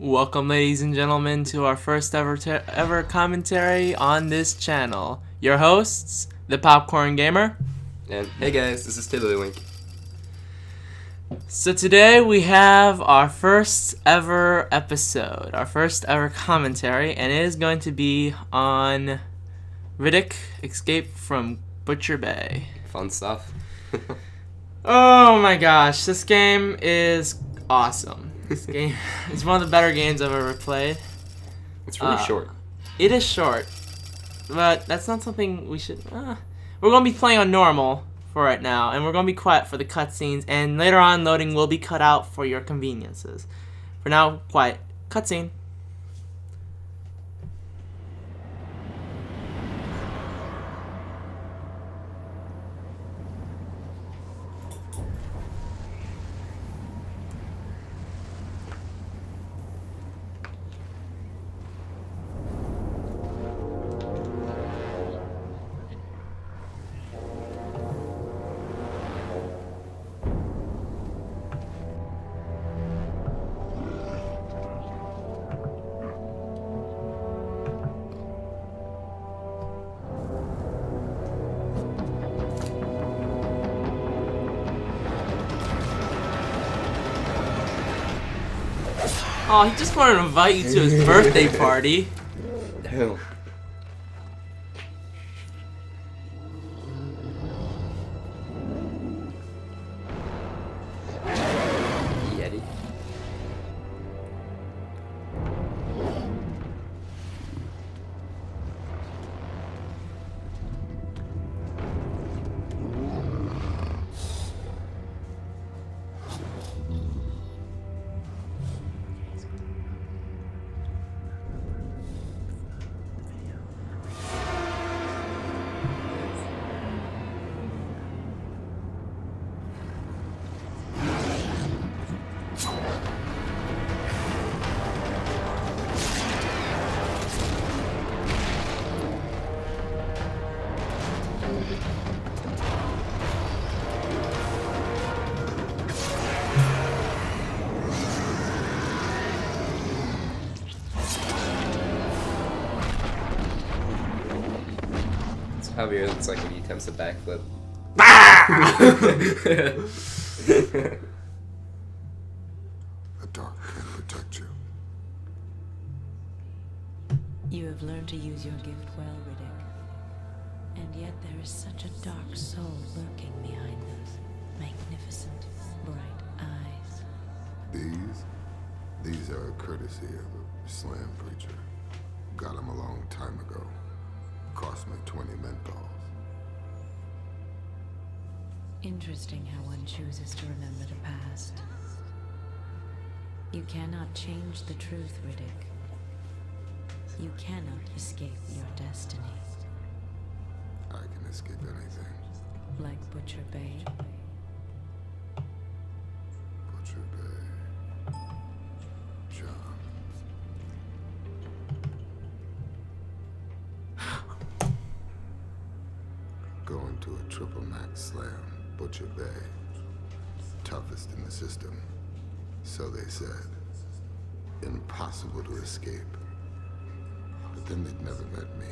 Welcome, ladies and gentlemen, to our first ever commentary on this channel. Your hosts, the Popcorn Gamer. And hey guys, this is Tiddlywink. So today we have our first ever episode, our first ever commentary, and it is going to be on Riddick, Escape from Butcher Bay. Fun stuff. Oh my gosh, this game is awesome. This game is one of the better games I've ever played. It's really short. It is short, but that's not something we should... We're going to be playing on normal for right now, and we're going to be quiet for the cutscenes, and later on loading will be cut out for your conveniences. For now, quiet. Cutscene. Oh, he just wanted to invite you to his birthday party. Hell. Yeti. Javier looks like when he attempts a backflip. The dark can protect you. You have learned to use your gift well, Riddick. And yet there is such a dark soul lurking behind those magnificent, bright eyes. These are a courtesy of a slam preacher. Got him a long time ago. Cost me 20 menthols. Interesting how one chooses to remember the past. You cannot change the truth, Riddick. You cannot escape your destiny. I can escape anything. Like Butcher Bay. Butcher Bay. John. Going to a triple max slam, Butcher Bay. Toughest in the system. So they said. Impossible to escape. But then they'd never met me.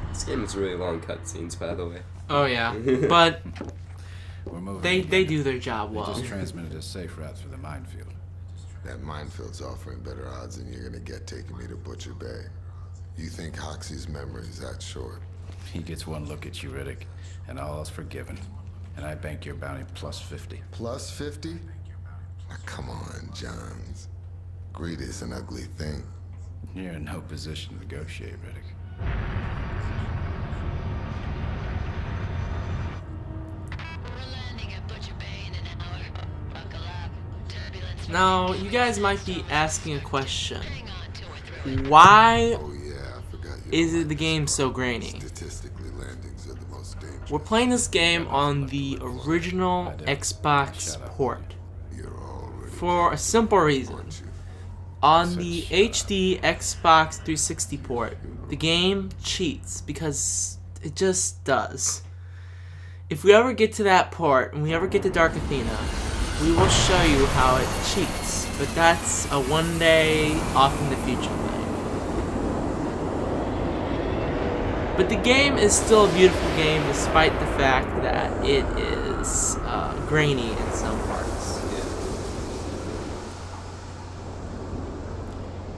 This game is really long cutscenes, by the way. Oh yeah, but We're moving. they do their job They well. just transmitted a safe route through the minefield. That minefield's offering better odds than you're gonna get taking me to Butcher Bay. You think Hoxie's memory is that short? He gets one look at you, Riddick, and all is forgiven. And I bank your bounty plus 50. Plus 50? Now come on, Johns. Greed is an ugly thing. You're in no position to negotiate, Riddick. Now, you guys might be asking a question. Why Oh yeah, I forgot you. is it the game so grainy? Statistically, landings are the most dangerous. We're playing this game on the original Xbox port You're already for a simple reason. aren't you? On the HD Xbox 360 port, the game cheats because it just does. If we ever get to that port, and we ever get to Dark Athena, we will show you how it cheats. But that's a one day off in the future thing. But the game is still a beautiful game despite the fact that it is grainy in some parts.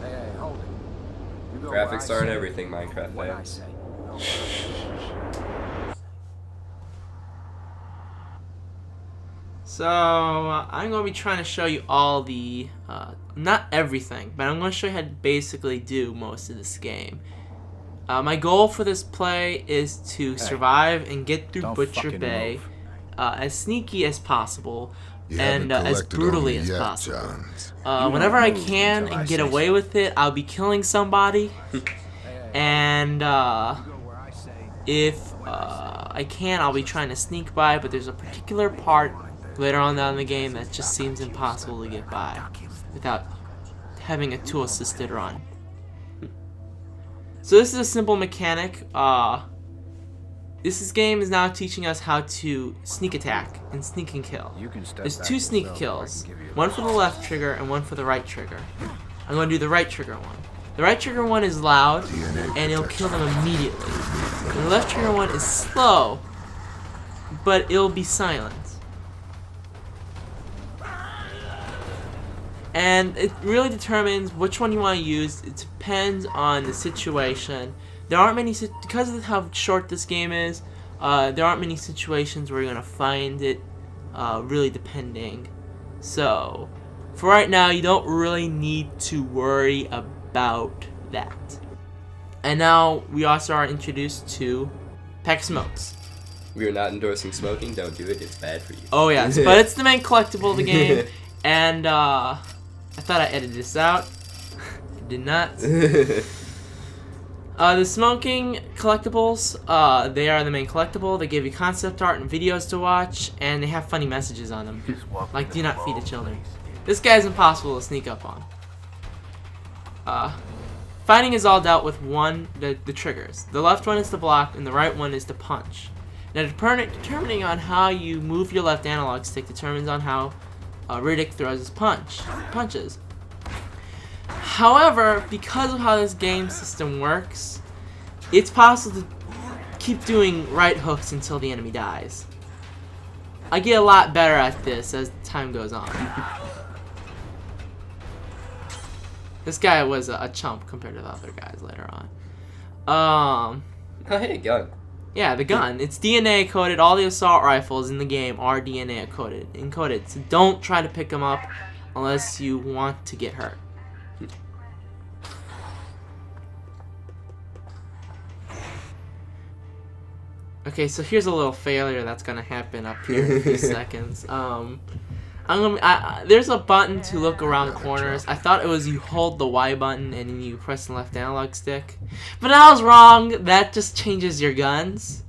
Hey, hold it. You go Graphics where I aren't say, everything, Minecraft what I fans. say. So, I'm going to be trying to show you all the, not everything, but I'm going to show you how to basically do most of this game. My goal for this play is to survive and get through Don't Butcher fucking Bay move. As sneaky as possible You and haven't as collected brutally on as me yet, possible. Johns. Whenever I move can until I and get say away so. with it, I'll be killing somebody. And You go where I say. if I can, I'll be trying to sneak by, but there's a particular part later on down the game that just seems impossible to get by without having a tool-assisted run. So this is a simple mechanic. This game is now teaching us how to sneak attack and sneak and kill. You can step There's back two sneak yourself, kills, or I can give you a one for the left trigger and one for the right trigger. I'm going to do the right trigger one. The right trigger one is loud and it'll kill them immediately. And the left trigger one is slow, but it'll be silent. And it really determines which one you want to use. It depends on the situation. There aren't many, because of how short this game is, there aren't many situations where you're going to find it really depending. So, for right now, you don't really need to worry about that. And now, we also are introduced to Pack of Smokes. We are not endorsing smoking. Don't do it. It's bad for you. Oh yes, but it's the main collectible of the game. And, I thought I edited this out. I did not. The smoking collectibles, they are the main collectible. They give you concept art and videos to watch, and they have funny messages on them. Like, do not feed the children. This guy's impossible to sneak up on. Fighting is all dealt with the triggers. The left one is to block, and the right one is to punch. Now, determining on how you move your left analog stick determines on how Riddick throws his punches. However, because of how this game system works, it's possible to keep doing right hooks until the enemy dies. I get a lot better at this as time goes on. This guy was a chump compared to the other guys later on. Oh, hey, gun. Yeah, the gun. It's DNA coded. All the assault rifles in the game are DNA encoded. So don't try to pick them up unless you want to get hurt. Okay, so here's a little failure that's gonna happen up here in a few seconds. There's a button to look around corners. I thought it was you hold the Y button and then you press the left analog stick. But I was wrong. That just changes your guns.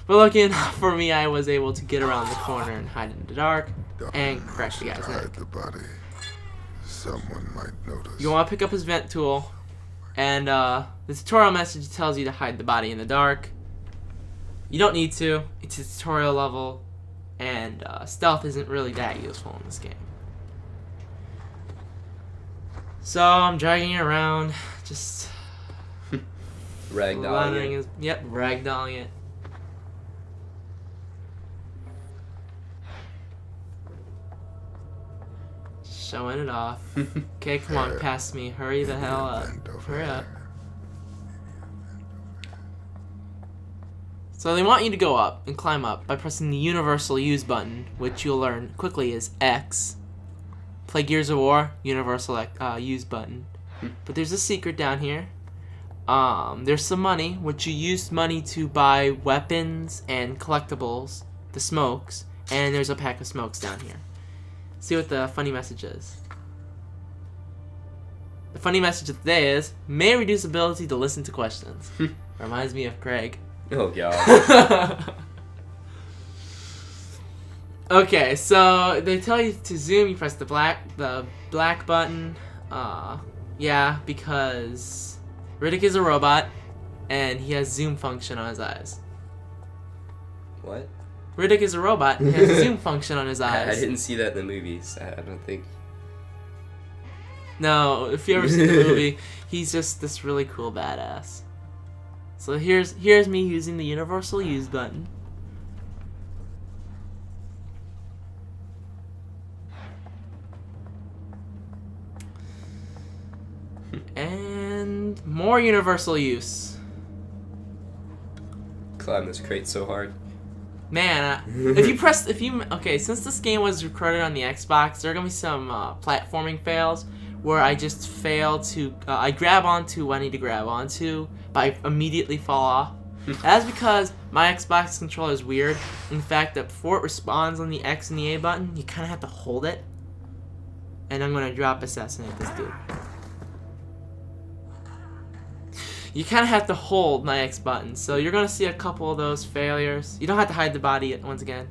But lucky enough for me, I was able to get around the corner and hide in the dark and crash the guy's Hide neck. the body. Someone might notice. You want to pick up his vent tool, and the tutorial message tells you to hide the body in the dark. You don't need to. It's a tutorial level. And stealth isn't really that useful in this game. So I'm dragging it around, just Ragdolling it. Yep, ragdolling it. Showing it off. Okay, come on, pass me. Hurry the hell up. Hurry up. So they want you to go up and climb up by pressing the universal use button, which you'll learn quickly is X. Play Gears of War, universal use button. But there's a secret down here. There's some money, which you use money to buy weapons and collectibles, the smokes, and there's a pack of smokes down here. See what the funny message is. The funny message of the day is, may reduce ability to listen to questions. Reminds me of Craig. Oh, God. Okay, so they tell you to zoom, you press the black button. Yeah, because Riddick is a robot, and he has zoom function on his eyes. What? Riddick is a robot, and he has a zoom function on his I eyes. didn't see that in the movies. I don't think. No, if you ever see the movie, he's just this really cool badass. So here's me using the universal use button. And more universal use. Climb this crate so hard. Man, okay, since this game was recorded on the Xbox, there are gonna be some platforming fails where I just fail to, I grab onto what I need to grab onto, but I immediately fall off. That's because my Xbox controller is weird. In the fact that before it responds on the X and the A button, you kind of have to hold it. And I'm gonna drop assassinate this dude. You kind of have to hold my X button, so you're gonna see a couple of those failures. You don't have to hide the body once again,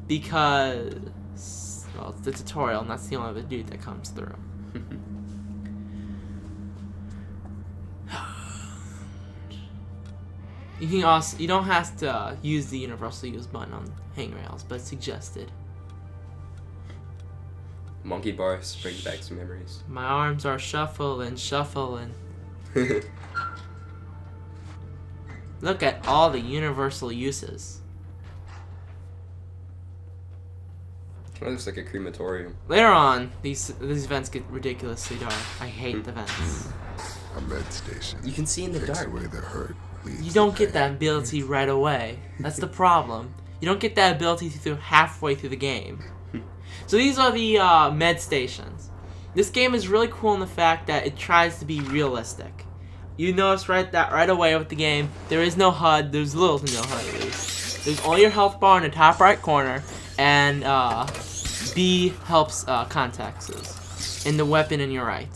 because well, it's the tutorial, and that's the only other dude that comes through. You don't have to use the universal use button on handrails, but it's suggested. Monkey bars brings back some memories. My arms are shuffling. Look at all the universal uses. It looks like a crematorium. Later on, these events get ridiculously dark. I hate the events. A med station. You can see in the Takes dark. away the hurt. You don't get that ability right away. That's the problem. You don't get that ability through halfway through the game. So these are the med stations. This game is really cool in the fact that it tries to be realistic. You notice right away with the game, there is no HUD. There's little to no HUD at least. There's only your health bar in the top right corner, and B helps contacts in the weapon in your right.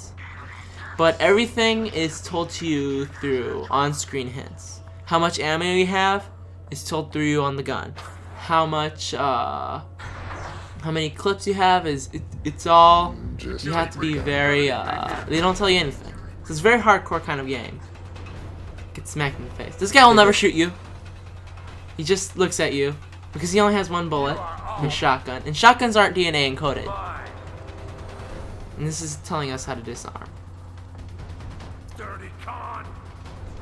But everything is told to you through on-screen hints. How much ammo you have is told through you on the gun. How many clips you have it's all, you have to be very, they don't tell you anything. So it's a very hardcore kind of game. Get smacked in the face. This guy will never shoot you. He just looks at you because he only has one bullet, his shotgun. And shotguns aren't DNA encoded. And this is telling us how to disarm.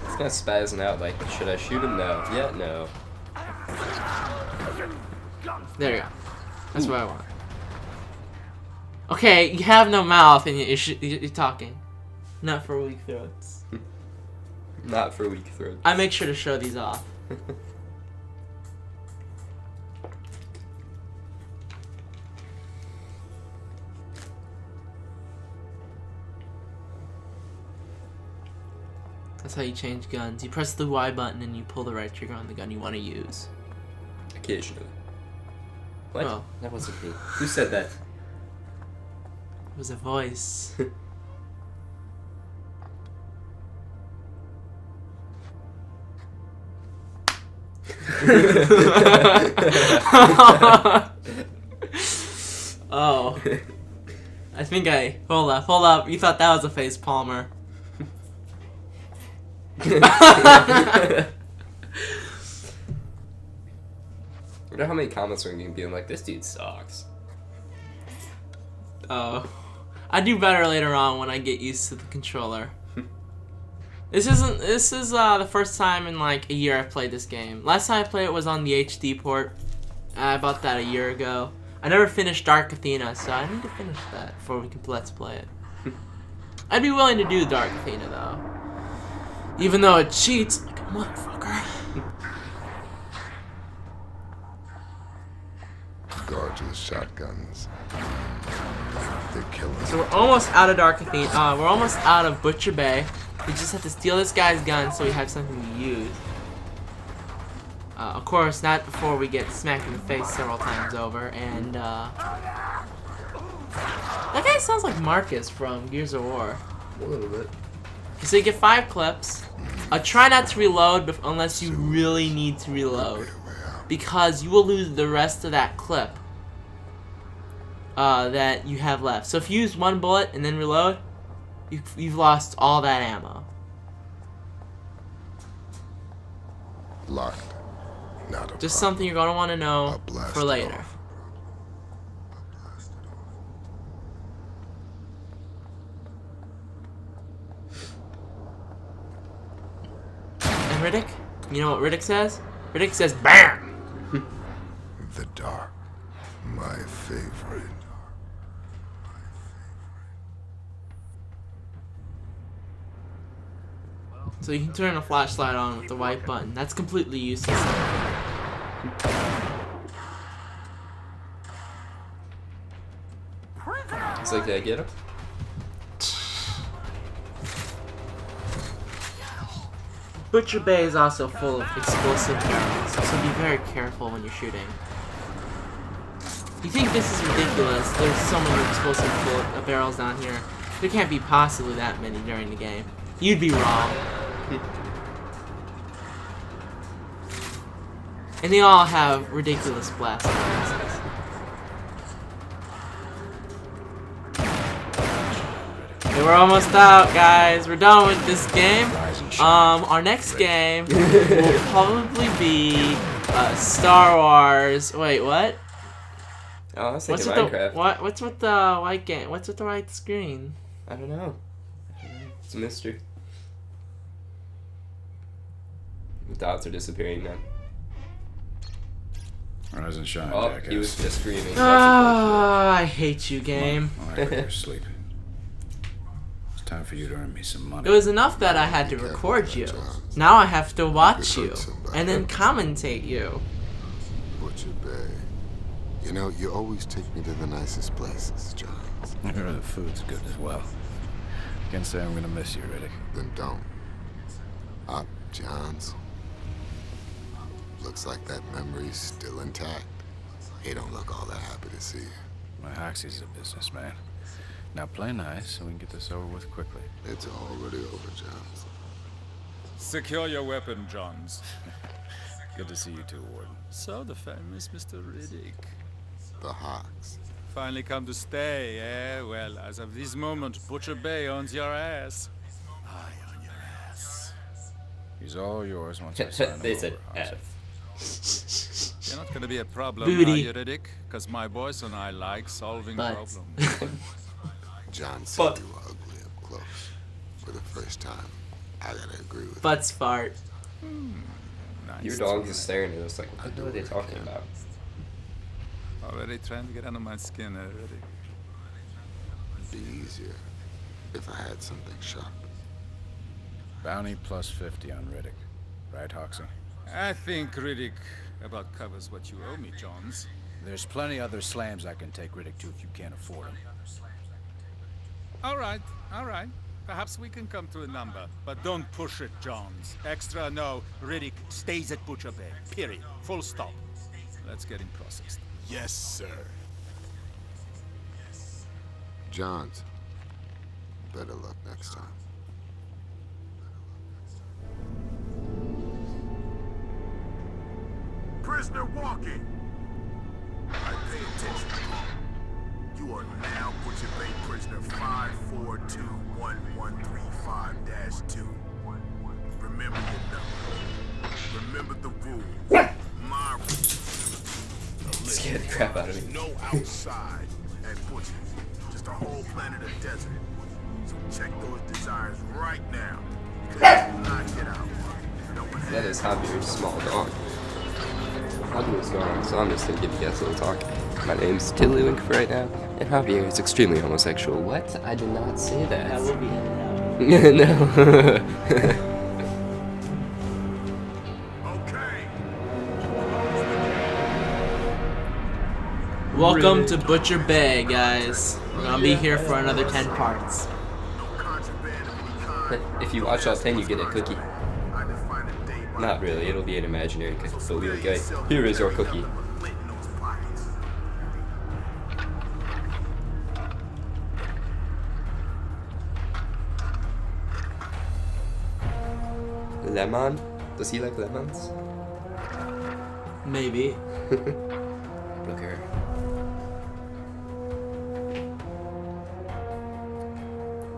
It's kind of spazzing out like, should I shoot him? No. Yeah, no. There you go. That's what I want. Okay, you have no mouth and you're talking. Not for weak throats. Not for weak throats. I make sure to show these off. That's how you change guns. You press the Y button and you pull the right trigger on the gun you want to use. Occasionally. What? Oh. That wasn't me. Who said that? It was a voice. Oh. I think hold up. You thought that was a face palmer. I wonder how many comments are going to be like, this dude sucks. Oh. I do better later on when I get used to the controller. This is the first time in like a year I've played this game. Last time I played it was on the HD port. I bought that a year ago. I never finished Dark Athena, so I need to finish that before we can let's play it. I'd be willing to do Dark Athena though. Even though it cheats like a motherfucker. Gorgeous shotguns. They kill us. So we're almost out of Dark Athena. We're almost out of Butcher Bay. We just have to steal this guy's gun so we have something to use. Of course, not before we get smacked in the face several times over. And that guy sounds like Marcus from Gears of War. A little bit. So you get 5 clips. Try not to reload unless you really need to reload, because you will lose the rest of that clip that you have left. So if you use one bullet and then reload, you've lost all that ammo. Locked. Not a Just problem. something you're gonna want to know I'll blast for it later. off. And Riddick, you know what Riddick says? Riddick says, BAM! The dark. My favorite. So you can turn a flashlight on with the white button. That's completely useless. It's like, did I get him? Butcher Bay is also full of explosive barrels, so be very careful when you're shooting. You think this is ridiculous? There's so many explosive barrels down here. There can't be possibly that many during the game. You'd be wrong. And they all have ridiculous blast radiuses. Okay, we're almost out, guys. We're done with this game. Our next game will probably be Star Wars. Wait, what? Oh, I was What's thinking with the Minecraft. what's with the white game? What's with the white screen? I don't know. It's a mystery. The dots are disappearing now. Rise and shine, Oh, jackass. he was just screaming. Ah, I hate you, game. All right, you're asleep. It's time for you to earn me some money. It was enough that I had to record you. Now I have to watch you and then commentate you. Butcher Bay. You know, you always take me to the nicest places, John. I hear the food's good as well. Can't say I'm gonna miss you, Riddick. Then don't. Up, Johns. Looks like that memory's still intact. He don't look all that happy to see you. My Hoxie's a businessman. Now play nice so we can get this over with quickly. It's already over, Johns. Secure your weapon, Johns. Good to see you too, Warden. So the famous Mr. Riddick. The Hawks. Finally come to stay, eh? Well, as of this moment, Butcher Bay owns your ass. I own your ass. He's all yours once I sign him They over, said Hoxie. F. You're not gonna be a problem, Booty. are you, Riddick? Because my boys and I like solving Butts. problems. John said But- you were ugly up close. For the first time, I gotta agree with Butts fart. Nice Your to dog's hear. just staring at us like, what the hell are they talking about? Already trying to get under my skin, Riddick. It'd be easier if I had something sharp. Bounty plus 50 on Riddick. Right, Hoxie? I think Riddick about covers what you owe me, Johns. There's plenty other slams I can take Riddick to if you can't afford them. All right, all right. Perhaps we can come to a number, but don't push it, Johns. Extra, no. Riddick stays at Butcher Bay. Period. Full stop. Let's get him processed. Yes, sir. Johns. Better luck next time. Prisoner walking. I pay attention. You are now Butcher Bay prisoner 5421135-2. Remember your number. Remember the rules. My rules. Scared the crap out of me. No outside at Butcher's. Just a whole planet of desert. So check those desires right now. Because you will not get out. No one That is Javier's small dog. Javier's gone, so I'm just gonna give you guys a little talk. My name's Tiddlywink for right now, and Javier is extremely homosexual. What? I did not say that. That will be edited out. No. Okay. Welcome to Butcher Bay, guys. We're gonna be here for another 10 parts. No contraband of any kind. If you watch all 10, you get a cookie. I define a day by Not really, it'll be an imaginary cookie, but we'll go, here is your cookie. Lemon? Does he like lemons? Maybe. Look at her.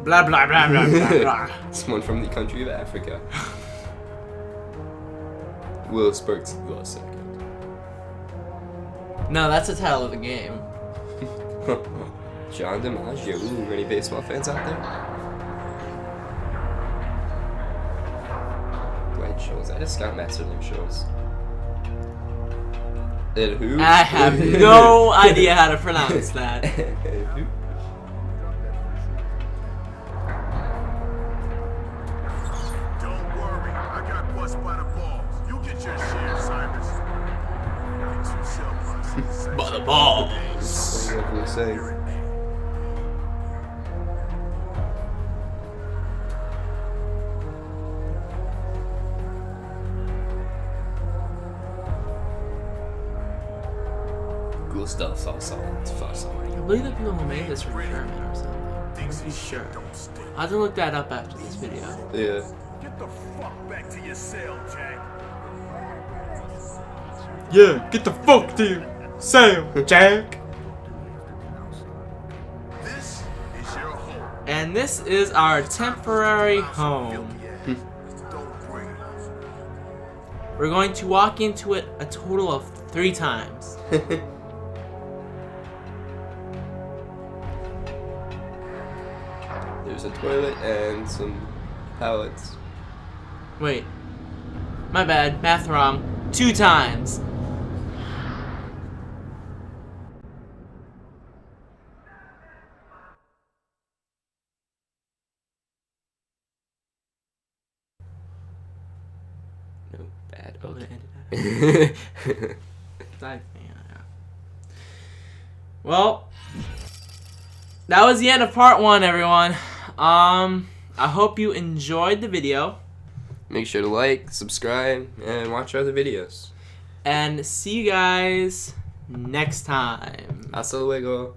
Blah blah blah blah blah blah. Someone from the country of Africa. Willisburg the second. No, that's the title of the game. John DiMaggio. Ooh, any baseball fans out there? Dwight Schultz. I just Scoutmaster name shows. And who? I have no idea how to pronounce that. Who? Don't worry, I got bust by the balls. You get your share, Cyrus. Two cell blocks. By the balls. What are you saying? Gustav Salsa. I believe the people who made this were German or something. I'm pretty sure. I'll have to look that up after this video. Yeah. Get the fuck back to your cell, Jack. Yeah, get the fuck to your cell, Jack. This is your home. And this is our temporary home. Don't bring it. We're going to walk into it a total of 3 times. There's a toilet and some pallets. Wait. My bad. Math wrong. 2 times. No, bad. I'm gonna Okay. edit that. Well, that was the end of part 1, everyone. I hope you enjoyed the video. Make sure to like, subscribe, and watch our other videos. And see you guys next time. Hasta luego.